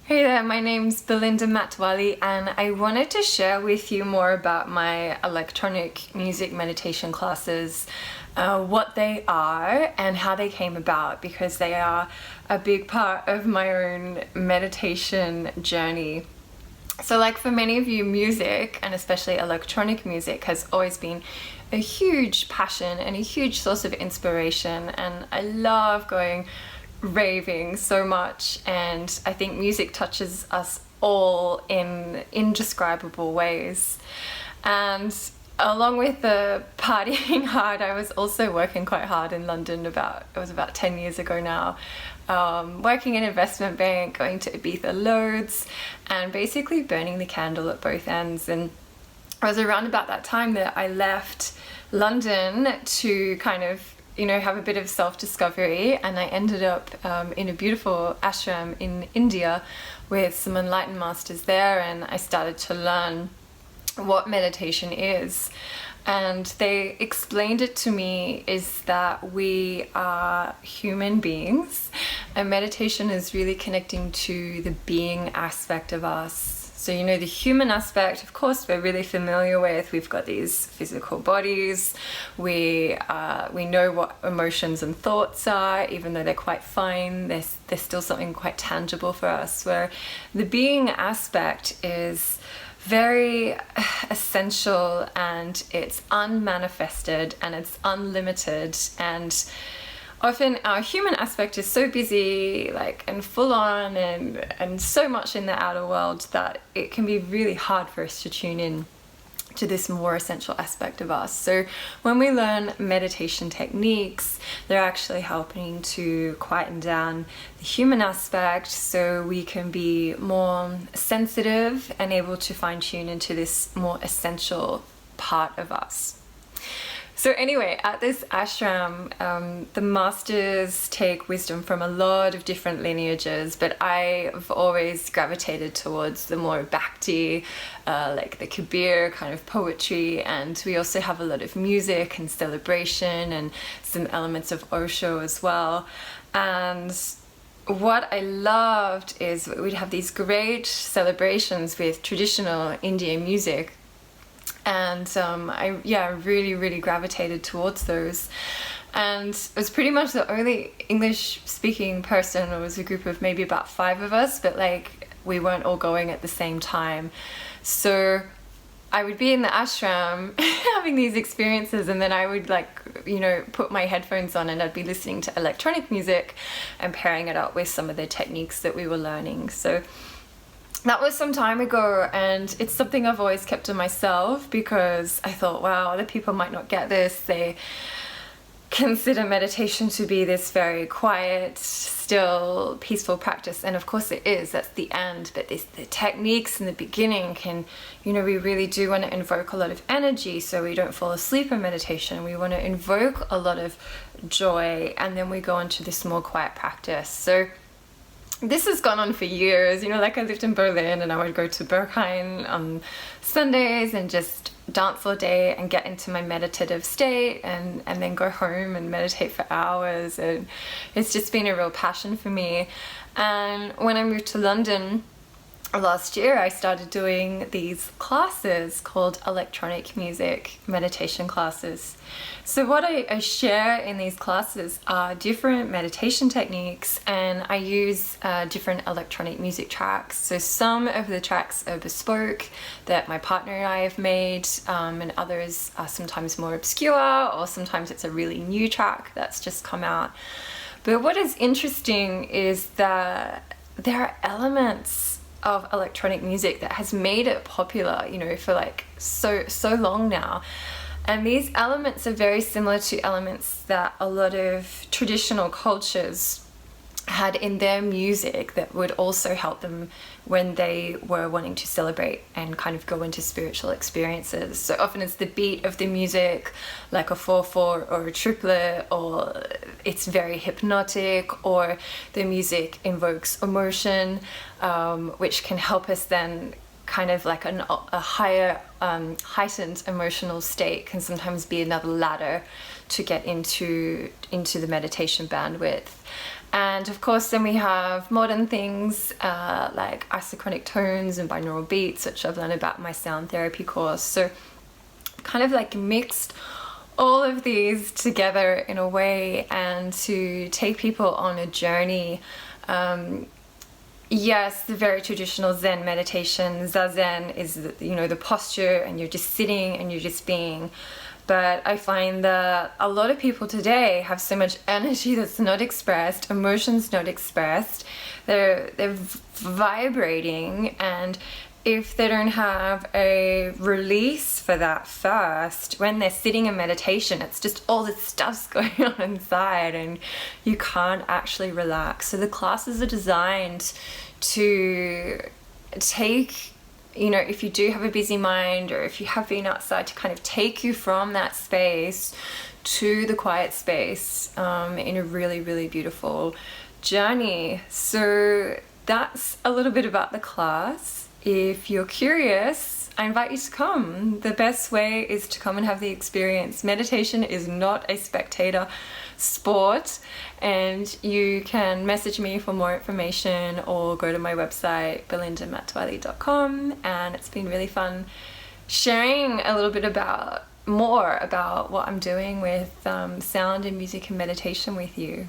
Hey there, my name's Belinda Matwali and I wanted to share with you more about my electronic music meditation classes, what they are and how they came about, because they are a big part of my own meditation journey. So like for many of you, music, and especially electronic music, has always been a huge passion and a huge source of inspiration, and I love going raving so much, and I think music touches us all in indescribable ways. And along with the partying hard, I was also working quite hard in London. It was about 10 years ago now, working in an investment bank, going to Ibiza loads, and basically burning the candle at both ends. And it was around about that time that I left London to kind of have a bit of self-discovery, and I ended up in a beautiful ashram in India with some enlightened masters there, and I started to learn what meditation is. And they explained it to me is that we are human beings, and meditation is really connecting to the being aspect of us. So the human aspect, of course, we're really familiar with. We've got these physical bodies. We know what emotions and thoughts are, even though they're quite fine. There's still something quite tangible for us, where the being aspect is very essential, and it's unmanifested and it's unlimited. And often our human aspect is so busy, and full on, and so much in the outer world that it can be really hard for us to tune in to this more essential aspect of us. So when we learn meditation techniques, they're actually helping to quieten down the human aspect so we can be more sensitive and able to fine tune into this more essential part of us. So anyway, at this ashram, the masters take wisdom from a lot of different lineages, but I've always gravitated towards the more bhakti, like the Kabir kind of poetry, and we also have a lot of music and celebration and some elements of Osho as well. And what I loved is we'd have these great celebrations with traditional Indian music. And I really gravitated towards those, and it was pretty much the only English speaking person. It was a group of maybe about 5 of us, but we weren't all going at the same time. So I would be in the ashram having these experiences, and then I would put my headphones on and I'd be listening to electronic music and pairing it up with some of the techniques that we were learning. So that was some time ago, and it's something I've always kept to myself, because I thought, wow, other people might not get this. They consider meditation to be this very quiet, still, peaceful practice, and of course it is. That's the end. But the techniques in the beginning can, we really do want to invoke a lot of energy so we don't fall asleep in meditation. We want to invoke a lot of joy, and then we go into this more quiet practice. So this has gone on for years. I lived in Berlin, and I would go to Berghain on Sundays and just dance all day and get into my meditative state, and then go home and meditate for hours. And it's just been a real passion for me. And when I moved to London last year, I started doing these classes called electronic music meditation classes. So what I share in these classes are different meditation techniques, and I use different electronic music tracks. So some of the tracks are bespoke that my partner and I have made, and others are sometimes more obscure, or sometimes it's a really new track that's just come out. But what is interesting is that there are elements of electronic music that has made it popular, for so long now. And these elements are very similar to elements that a lot of traditional cultures had in their music that would also help them when they were wanting to celebrate and kind of go into spiritual experiences. So often it's the beat of the music, like a 4/4 or a triplet, or it's very hypnotic, or the music invokes emotion, which can help us then kind of like a higher heightened emotional state can sometimes be another ladder to get into the meditation bandwidth. And of course then we have modern things like isochronic tones and binaural beats, which I've learned about in my sound therapy course. So kind of like mixed all of these together in a way, and to take people on a journey. Yes, the very traditional Zen meditation, Zazen, is the posture, and you're just sitting and you're just being. But I find that a lot of people today have so much energy that's not expressed, emotions not expressed. They're vibrating, and if they don't have a release for that first, when they're sitting in meditation, it's just all this stuff's going on inside and you can't actually relax. So the classes are designed to take, if you do have a busy mind, or if you have been outside, to kind of take you from that space to the quiet space in a really, really beautiful journey. So that's a little bit about the class. If you're curious, I invite you to come. The best way is to come and have the experience. Meditation is not a spectator sport, and you can message me for more information or go to my website belindamatwali.com. And it's been really fun sharing a little bit more about what I'm doing with sound and music and meditation with you.